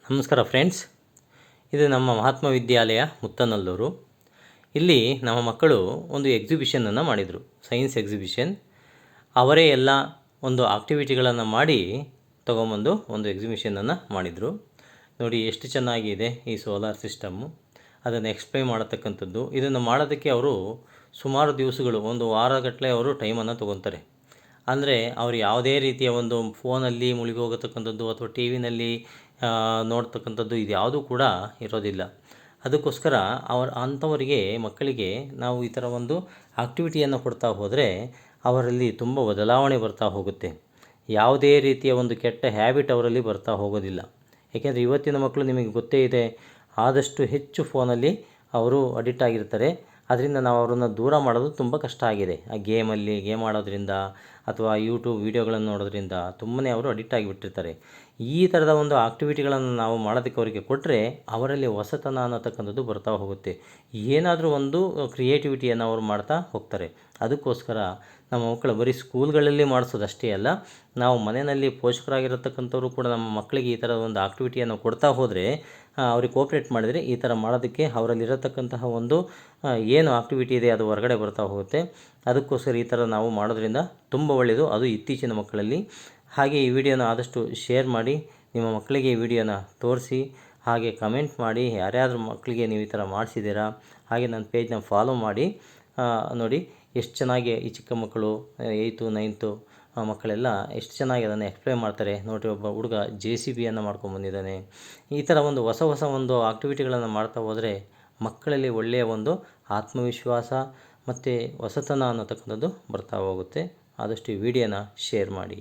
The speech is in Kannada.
ನಮಸ್ಕಾರ ಫ್ರೆಂಡ್ಸ್, ಇದು ನಮ್ಮ ಮಹಾತ್ಮ ವಿದ್ಯಾಲಯ ಮುತ್ತನಲ್ಲೂರು. ಇಲ್ಲಿ ನಮ್ಮ ಮಕ್ಕಳು ಒಂದು ಎಕ್ಸಿಬಿಷನನ್ನು ಮಾಡಿದರು, ಸೈನ್ಸ್ ಎಕ್ಸಿಬಿಷನ್. ಅವರೇ ಎಲ್ಲ ಒಂದು ಆಕ್ಟಿವಿಟಿಗಳನ್ನು ಮಾಡಿ ತೊಗೊಂಬಂದು ಒಂದು ಎಕ್ಸಿಬಿಷನನ್ನು ಮಾಡಿದರು. ನೋಡಿ ಎಷ್ಟು ಚೆನ್ನಾಗಿದೆ ಈ ಸೋಲಾರ್ ಸಿಸ್ಟಮ್ಮು, ಅದನ್ನು ಎಕ್ಸ್ಪ್ಲೈನ್ ಮಾಡತಕ್ಕಂಥದ್ದು. ಇದನ್ನು ಮಾಡೋದಕ್ಕೆ ಅವರು ಸುಮಾರು ದಿವಸಗಳು, ಒಂದು ವಾರಗಟ್ಟಲೆ ಅವರು ಟೈಮನ್ನು ತೊಗೊತಾರೆ. ಅಂದರೆ ಅವರು ಯಾವುದೇ ರೀತಿಯ ಒಂದು ಫೋನಲ್ಲಿ ಮುಳುಗಿ ಹೋಗತಕ್ಕಂಥದ್ದು ಅಥವಾ ಟಿ ವಿನಲ್ಲಿ ನೋಡ್ತಕ್ಕಂಥದ್ದು ಇದು ಯಾವುದೂ ಕೂಡ ಇರೋದಿಲ್ಲ. ಅದಕ್ಕೋಸ್ಕರ ಅಂಥವರಿಗೆ ಮಕ್ಕಳಿಗೆ ನಾವು ಈ ಥರ ಒಂದು ಆಕ್ಟಿವಿಟಿಯನ್ನು ಕೊಡ್ತಾ ಹೋದರೆ ಅವರಲ್ಲಿ ತುಂಬ ಬದಲಾವಣೆ ಬರ್ತಾ ಹೋಗುತ್ತೆ. ಯಾವುದೇ ರೀತಿಯ ಒಂದು ಕೆಟ್ಟ ಹ್ಯಾಬಿಟ್ ಅವರಲ್ಲಿ ಬರ್ತಾ ಹೋಗೋದಿಲ್ಲ. ಏಕೆಂದರೆ ಇವತ್ತಿನ ಮಕ್ಕಳು ನಿಮಗೆ ಗೊತ್ತೇ ಇದೆ, ಆದಷ್ಟು ಹೆಚ್ಚು ಫೋನಲ್ಲಿ ಅವರು ಅಡಿಕ್ಟ್ ಆಗಿರ್ತಾರೆ. ಅದರಿಂದ ನಾವು ಅವರನ್ನು ದೂರ ಮಾಡೋದು ತುಂಬ ಕಷ್ಟ ಆಗಿದೆ. ಆ ಗೇಮ್ ಆಡೋದ್ರಿಂದ ಅಥವಾ ಯೂಟ್ಯೂಬ್ ವೀಡಿಯೋಗಳನ್ನು ನೋಡೋದ್ರಿಂದ ತುಂಬನೇ ಅವರು ಅಡಿಕ್ಟ್ ಆಗಿಬಿಟ್ಟಿರ್ತಾರೆ. ಈ ಥರದ ಒಂದು ಆಕ್ಟಿವಿಟಿಗಳನ್ನು ನಾವು ಮಾಡೋದಕ್ಕೆ ಅವರಿಗೆ ಕೊಟ್ಟರೆ ಅವರಲ್ಲಿ ಹೊಸತನ ಅನ್ನತಕ್ಕಂಥದ್ದು ಬರ್ತಾ ಹೋಗುತ್ತೆ. ಏನಾದರೂ ಒಂದು ಕ್ರಿಯೇಟಿವಿಟಿಯನ್ನು ಅವರು ಮಾಡ್ತಾ ಹೋಗ್ತಾರೆ. ಅದಕ್ಕೋಸ್ಕರ ನಮ್ಮ ಮಕ್ಕಳು ಬರೀ ಸ್ಕೂಲ್ಗಳಲ್ಲಿ ಮಾಡಿಸೋದಷ್ಟೇ ಅಲ್ಲ, ನಾವು ಮನೆಯಲ್ಲಿ ಪೋಷಕರಾಗಿರತಕ್ಕಂಥವ್ರು ಕೂಡ ನಮ್ಮ ಮಕ್ಕಳಿಗೆ ಈ ಥರದ ಒಂದು ಆಕ್ಟಿವಿಟಿಯನ್ನು ಕೊಡ್ತಾ ಹೋದರೆ, ಅವ್ರಿಗೆ ಕೋಪ್ರೇಟ್ ಮಾಡಿದರೆ ಈ ಥರ ಮಾಡೋದಕ್ಕೆ ಅವರಲ್ಲಿರತಕ್ಕಂತಹ ಒಂದು ಏನು ಆಕ್ಟಿವಿಟಿ ಇದೆ ಅದು ಹೊರಗಡೆ ಬರ್ತಾ ಹೋಗುತ್ತೆ. ಅದಕ್ಕೋಸ್ಕರ ಈ ಥರ ನಾವು ಮಾಡೋದ್ರಿಂದ ತುಂಬ ಒಳ್ಳೆಯದು, ಅದು ಇತ್ತೀಚಿನ ಮಕ್ಕಳಲ್ಲಿ. ಹಾಗೆ ಈ ವಿಡಿಯೋನ ಆದಷ್ಟು ಶೇರ್ ಮಾಡಿ, ನಿಮ್ಮ ಮಕ್ಕಳಿಗೆ ಈ ವಿಡಿಯೋನ ತೋರಿಸಿ, ಹಾಗೆ ಕಮೆಂಟ್ ಮಾಡಿ ಯಾರ್ಯಾರು ಮಕ್ಕಳಿಗೆ ನೀವು ಈ ಥರ ಮಾಡಿಸಿದ್ದೀರಾ. ಹಾಗೆ ನನ್ನ ಪೇಜ್ನ ಫಾಲೋ ಮಾಡಿ. ನೋಡಿ ಎಷ್ಟು ಚೆನ್ನಾಗಿ ಈ ಚಿಕ್ಕ ಮಕ್ಕಳು 8th 9th ಮಕ್ಕಳೆಲ್ಲ ಎಷ್ಟು ಚೆನ್ನಾಗಿ ಅದನ್ನು ಎಕ್ಸ್ಪ್ಲೇನ್ ಮಾಡ್ತಾರೆ. ನೋಡಿ, ಒಬ್ಬ ಹುಡುಗ JCBಯನ್ನು ಮಾಡ್ಕೊಂಡ್ಬಂದಿದ್ದಾನೆ. ಈ ಥರ ಒಂದು ಹೊಸ ಒಂದು ಆಕ್ಟಿವಿಟಿಗಳನ್ನು ಮಾಡ್ತಾ ಹೋದರೆ ಮಕ್ಕಳಲ್ಲಿ ಒಳ್ಳೆಯ ಒಂದು ಆತ್ಮವಿಶ್ವಾಸ ಮತ್ತು ಹೊಸತನ ಅನ್ನತಕ್ಕಂಥದ್ದು ಬರ್ತಾ ಹೋಗುತ್ತೆ. ಆದಷ್ಟು ಈ ವಿಡಿಯೋನ ಶೇರ್ ಮಾಡಿ.